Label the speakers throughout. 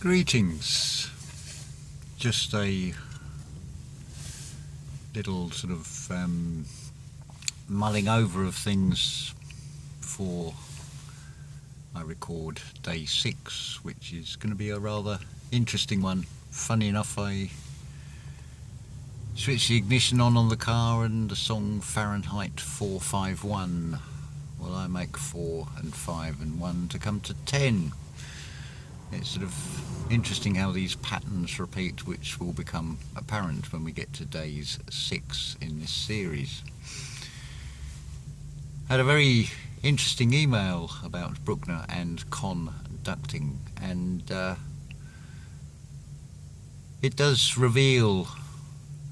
Speaker 1: Greetings. Just a little sort of mulling over of things before I record day 6, which is going to be a rather interesting one. Funny enough, I switched the ignition on the car and the song Fahrenheit 451. Well, I make 4 and 5 and 1 to come to 10. It's sort of interesting how these patterns repeat, which will become apparent when we get to days 6 in this series. I had a very interesting email about Bruckner and Con-Ducting, and it does reveal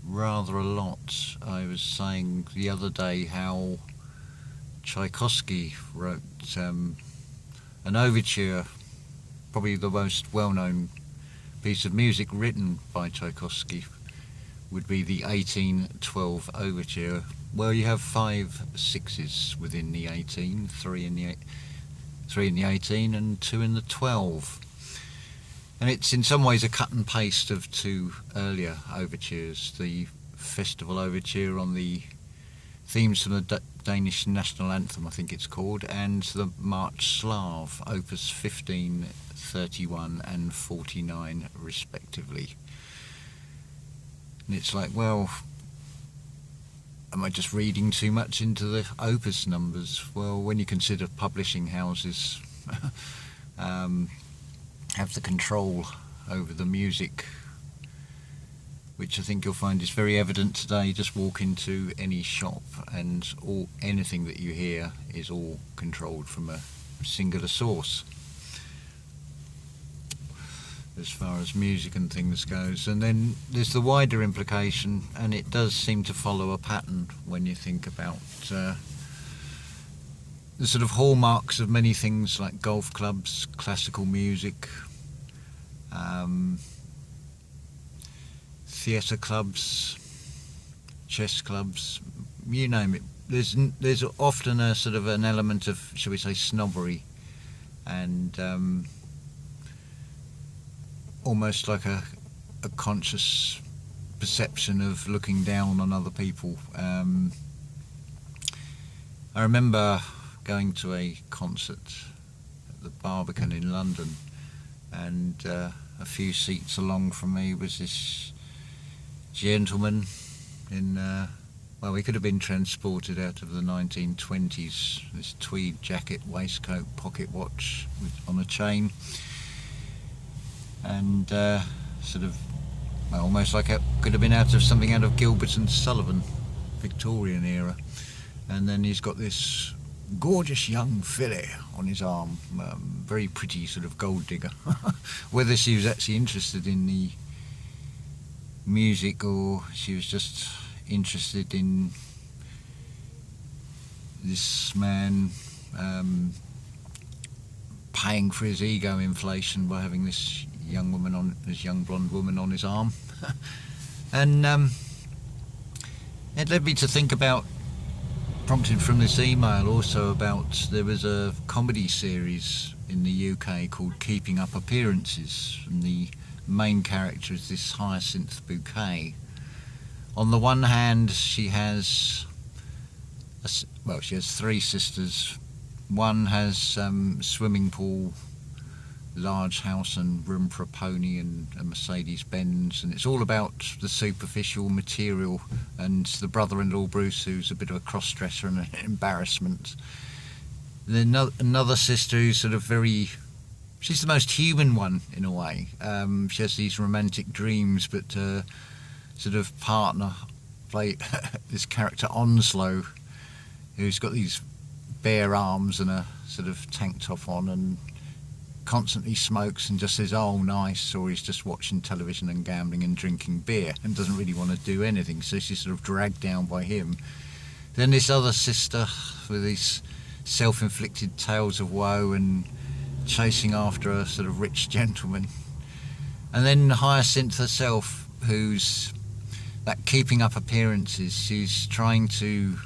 Speaker 1: rather a lot. I was saying the other day how Tchaikovsky wrote an overture, probably the most well-known piece of music written by Tchaikovsky would be the 1812 overture. Well, you have 5 sixes within the 18, 3 in the 18 and 2 in the 12. And it's in some ways a cut and paste of 2 earlier overtures, the Festival Overture on the themes from the Danish national anthem, I think it's called, and the March Slav, opus 15, 31 and 49 respectively. And it's like, well, am I just reading too much into the opus numbers? Well, when you consider publishing houses have the control over the music, which I think you'll find is very evident today. Just walk into any shop and anything that you hear is all controlled from a singular source, as far as music and things goes. And then there's the wider implication, and it does seem to follow a pattern when you think about the sort of hallmarks of many things like golf clubs, classical music, theatre clubs, chess clubs, you name it. There's often a sort of an element of, shall we say, snobbery, and almost like a conscious perception of looking down on other people. I remember going to a concert at the Barbican in London, and a few seats along from me was this gentleman in, well, he could have been transported out of the 1920s, this tweed jacket, waistcoat, pocket watch on a chain, and sort of, well, almost like it could have been out of something out of Gilbert and Sullivan, Victorian era. And then he's got this gorgeous young filly on his arm, very pretty sort of gold digger. Whether she was actually interested in the music or she was just interested in this man paying for his ego inflation by having this young blonde woman on his arm. And it led me to think about, prompted from this email also, about there was a comedy series in the UK called Keeping Up Appearances, and the main character is this hyacinth bouquet. On the one hand, she has 3 sisters. One has swimming pool, large house and room for a pony and a Mercedes-Benz, and it's all about the superficial material, and the brother-in-law Bruce, who's a bit of a cross-dresser and an embarrassment. Then another sister who's sort of she's the most human one in a way. She has these romantic dreams, but sort of partner play this character Onslow, who's got these bare arms and a sort of tank top on and constantly smokes and just says, oh nice, or he's just watching television and gambling and drinking beer and doesn't really want to do anything, so she's sort of dragged down by him. Then this other sister with these self-inflicted tales of woe and chasing after a sort of rich gentleman. And then Hyacinth herself, who's that keeping up appearances. She's trying to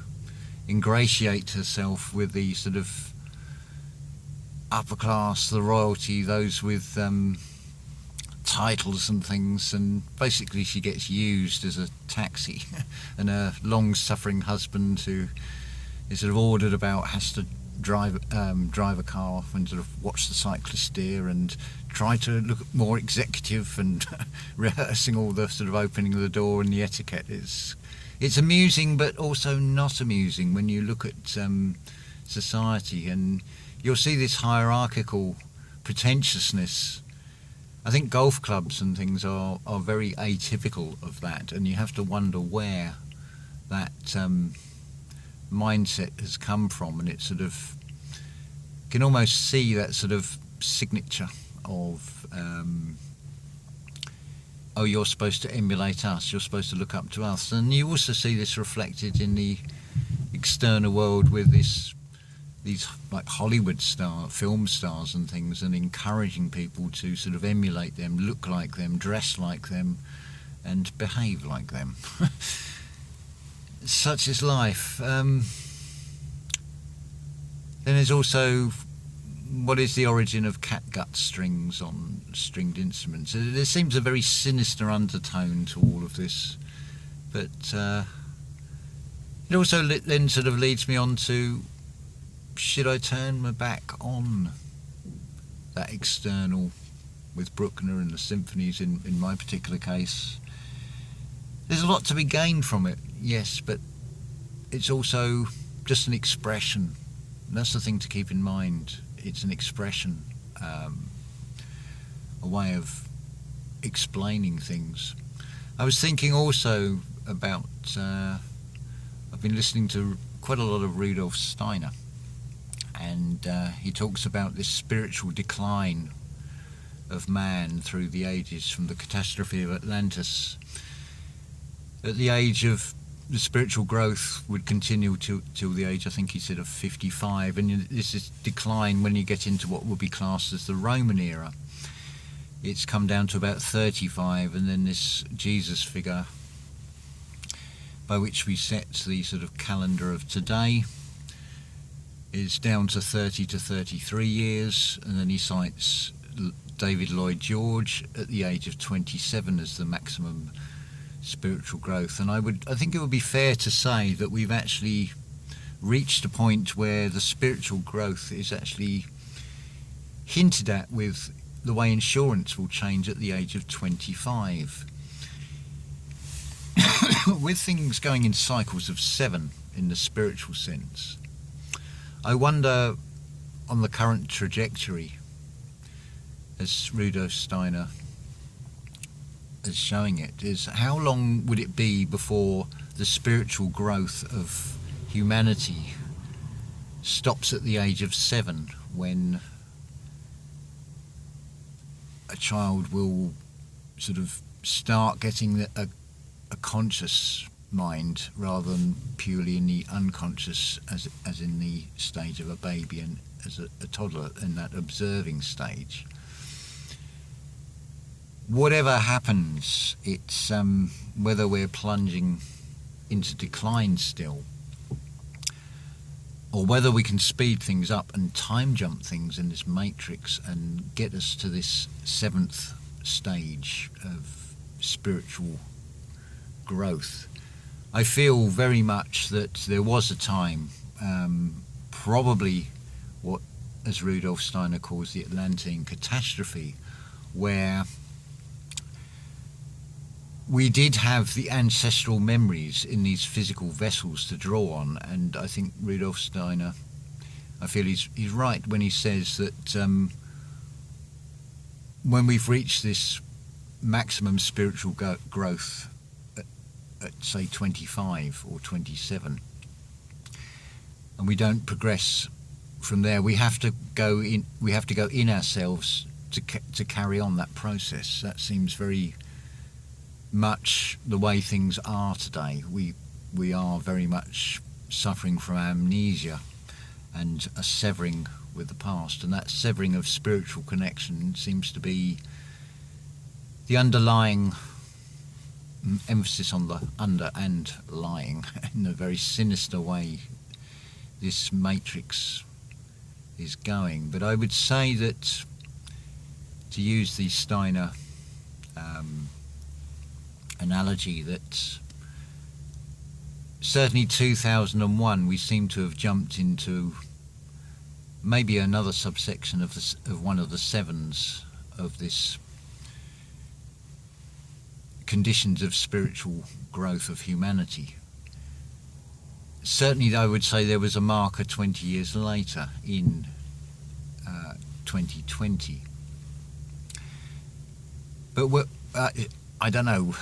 Speaker 1: ingratiate herself with the sort of upper class, the royalty, those with titles and things, and basically she gets used as a taxi, and her long-suffering husband, who is sort of ordered about, has to drive a car and sort of watch the cyclist steer and try to look more executive and rehearsing all the sort of opening of the door and the etiquette. It's amusing, but also not amusing when you look at society, and you'll see this hierarchical pretentiousness. I think golf clubs and things are very atypical of that, and you have to wonder where that mindset has come from, and it sort of can almost see that sort of signature of oh, you're supposed to emulate us, you're supposed to look up to us. And you also see this reflected in the external world with these like Hollywood film stars and things, and encouraging people to sort of emulate them, look like them, dress like them, and behave like them. Such is life. Then there's also, what is the origin of catgut strings on stringed instruments? There seems a very sinister undertone to all of this, but it also then sort of leads me on to, should I turn my back on that external with Bruckner and the symphonies in my particular case? There's a lot to be gained from it, yes, but it's also just an expression. That's the thing to keep in mind. It's an expression, a way of explaining things. I was thinking also about, I've been listening to quite a lot of Rudolf Steiner, and he talks about this spiritual decline of man through the ages, from the catastrophe of Atlantis. At the age of the spiritual growth would continue till the age, I think he said, of 55, and this is decline when you get into what would be classed as the Roman era. It's come down to about 35, and then this Jesus figure by which we set the sort of calendar of today is down to 30 to 33 years, and then he cites David Lloyd George at the age of 27 as the maximum spiritual growth. And I think it would be fair to say that we've actually reached a point where the spiritual growth is actually hinted at with the way insurance will change at the age of 25. With things going in cycles of 7 in the spiritual sense, I wonder, on the current trajectory, as Rudolf Steiner is showing it, is how long would it be before the spiritual growth of humanity stops at the age of 7, when a child will sort of start getting a conscious mind rather than purely in the unconscious, as in the stage of a baby and as a toddler in that observing stage. Whatever happens, it's whether we're plunging into decline still, or whether we can speed things up and time jump things in this matrix and get us to this 7th stage of spiritual growth. I feel very much that there was a time, probably what, as Rudolf Steiner calls, the Atlantean catastrophe, where we did have the ancestral memories in these physical vessels to draw on. And I think Rudolf Steiner, I feel he's right when he says that when we've reached this maximum spiritual growth at say 25 or 27, and we don't progress from there, we have to go in ourselves to carry on that process. That seems very much the way things are today. We are very much suffering from amnesia and a severing with the past, and that severing of spiritual connection seems to be the underlying emphasis on the under and lying in a very sinister way this matrix is going. But I would say that, to use the Steiner analogy that certainly 2001 we seem to have jumped into maybe another subsection of one of the sevens of this conditions of spiritual growth of humanity. Certainly I would say there was a marker 20 years later in 2020. But I don't know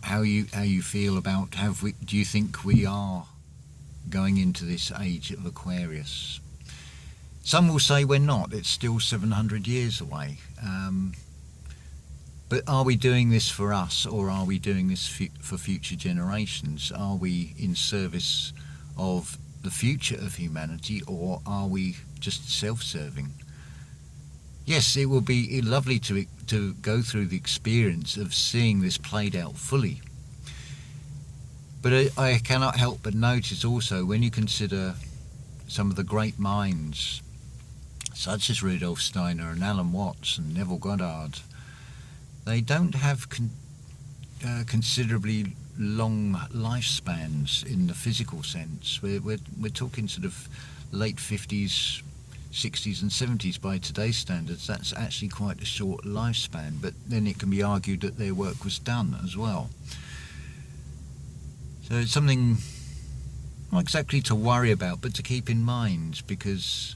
Speaker 1: how you feel about do you think we are going into this age of Aquarius? Some will say we're not. It's still 700 years away. But are we doing this for us, or are we doing this for future generations? Are we in service of the future of humanity, or are we just self-serving? Yes, it will be lovely to go through the experience of seeing this played out fully. But I cannot help but notice also, when you consider some of the great minds, such as Rudolf Steiner and Alan Watts and Neville Goddard, they don't have considerably long lifespans in the physical sense. We're talking sort of late 50s, 60s and 70s by today's standards. That's actually quite a short lifespan, but then it can be argued that their work was done as well. So it's something not exactly to worry about, but to keep in mind, because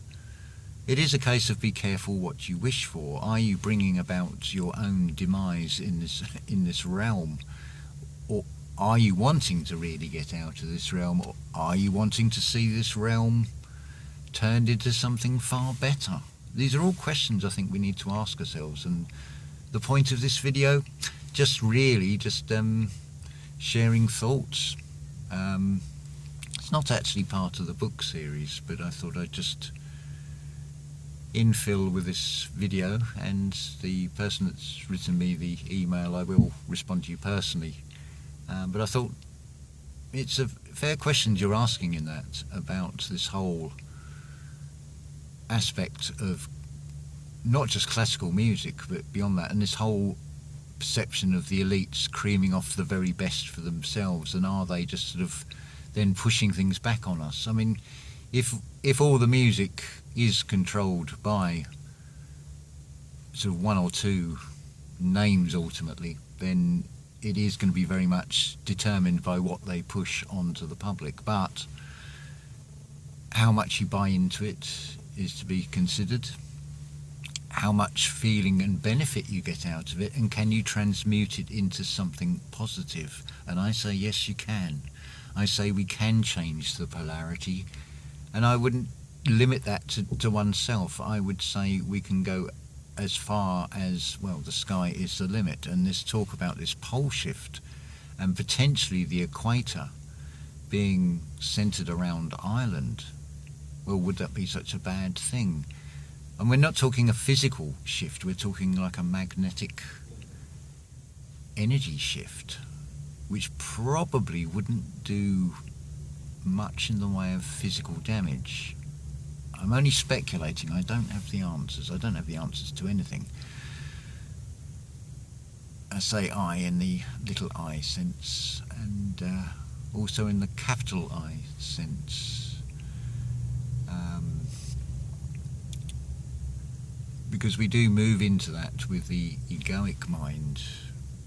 Speaker 1: it is a case of be careful what you wish for. Are you bringing about your own demise in this realm? Or are you wanting to really get out of this realm? Or are you wanting to see this realm turned into something far better? These are all questions I think we need to ask ourselves. And the point of this video, just sharing thoughts. It's not actually part of the book series, but I thought I'd just infill with this video, and the person that's written me the email, I will respond to you personally. But I thought it's a fair question you're asking in that, about this whole aspect of not just classical music, but beyond that, and this whole perception of the elites creaming off the very best for themselves, and are they just sort of then pushing things back on us? I mean, if all the music is controlled by sort of one or two names ultimately, then it is going to be very much determined by what they push onto the public. But how much you buy into it is to be considered. How much feeling and benefit you get out of it, and can you transmute it into something positive? And I say yes, you can. I say we can change the polarity, and I wouldn't limit that to oneself. I would say we can go as far as, well, the sky is the limit. And this talk about this pole shift and potentially the equator being centered around Ireland, well, would that be such a bad thing? And we're not talking a physical shift, we're talking like a magnetic energy shift, which probably wouldn't do much in the way of physical damage. I'm only speculating. I don't have the answers. I don't have the answers to anything. I say I in the little I sense, and also in the capital I sense. Because we do move into that with the egoic mind.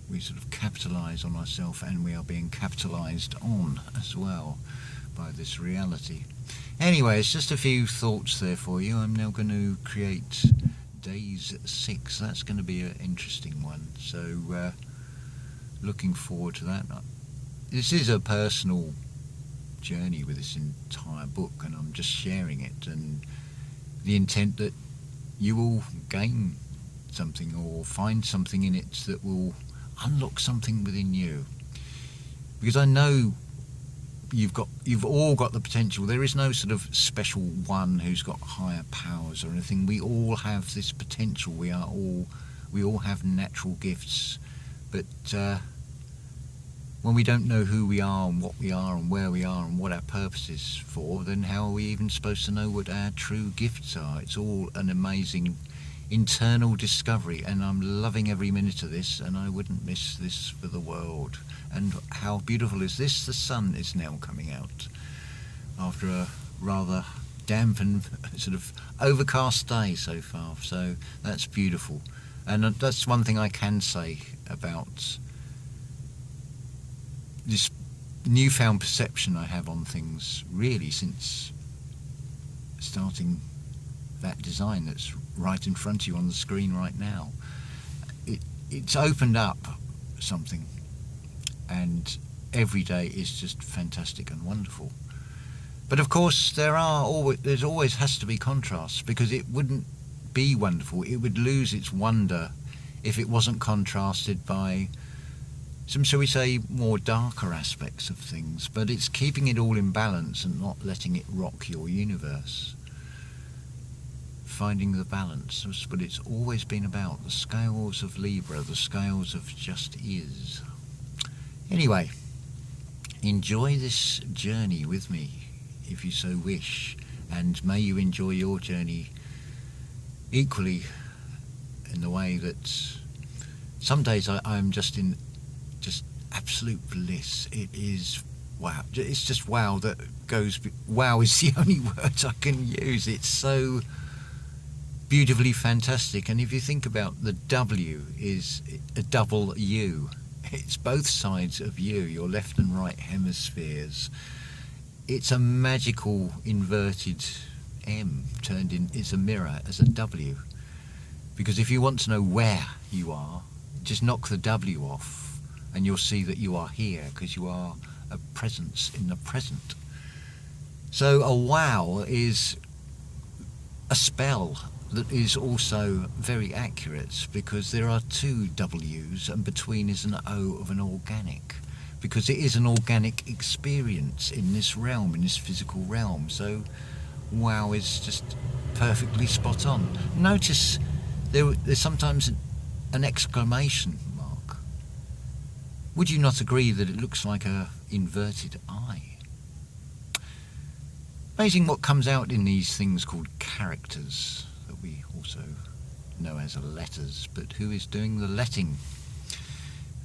Speaker 1: We sort of capitalise on ourselves, and we are being capitalised on as well by this reality. Anyway, it's just a few thoughts there for you. I'm now going to create Days 6. That's going to be an interesting one. So, looking forward to that. This is a personal journey with this entire book, and I'm just sharing it, and the intent that you will gain something or find something in it that will unlock something within you. Because I know you've all got the potential. There is no sort of special one who's got higher powers or anything. We all have this potential. We all have natural gifts, but when we don't know who we are and what we are and where we are and what our purpose is for, then how are we even supposed to know what our true gifts are? It's all an amazing internal discovery, and I'm loving every minute of this, and I wouldn't miss this for the world. And how beautiful is this? The sun is now coming out after a rather damp and sort of overcast day so far, so that's beautiful. And that's one thing I can say about this newfound perception I have on things, really, since starting that design that's right in front of you on the screen right now. It's opened up something, and every day is just fantastic and wonderful. But of course there's always has to be contrasts, because it wouldn't be wonderful, it would lose its wonder if it wasn't contrasted by some, shall we say, more darker aspects of things. But it's keeping it all in balance and not letting it rock your universe. Finding the balance, that's what it's always been about. The scales of Libra, the scales of just is. Anyway, enjoy this journey with me, if you so wish, and may you enjoy your journey equally, in the way that some days I'm just in absolute bliss. It is wow. It's just wow that goes. Wow is the only word I can use. It's so beautifully fantastic. And if you think about, the W is a double U. It's both sides of you, your left and right hemispheres. It's a magical inverted M turned in. It's a mirror as a W. Because if you want to know where you are, just knock the W off and you'll see that you are here, because you are a presence in the present. So a wow is a spell that is also very accurate, because there are two W's and between is an O of an organic, because it is an organic experience in this realm, in this physical realm. So wow is just perfectly spot on. Notice there's sometimes an exclamation mark. Would you not agree that it looks like a inverted I? Amazing what comes out in these things called characters, that we also know as letters. But who is doing the letting?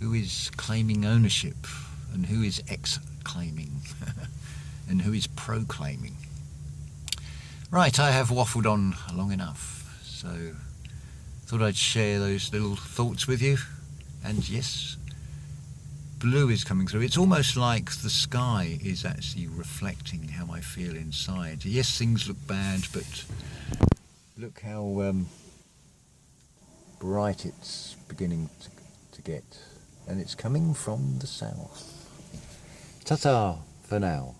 Speaker 1: Who is claiming ownership? And who is exclaiming? And who is proclaiming? Right, I have waffled on long enough, so thought I'd share those little thoughts with you. And yes, blue is coming through. It's almost like the sky is actually reflecting how I feel inside. Yes, things look bad, but look how bright it's beginning to get. And it's coming from the south. Ta-ta for now.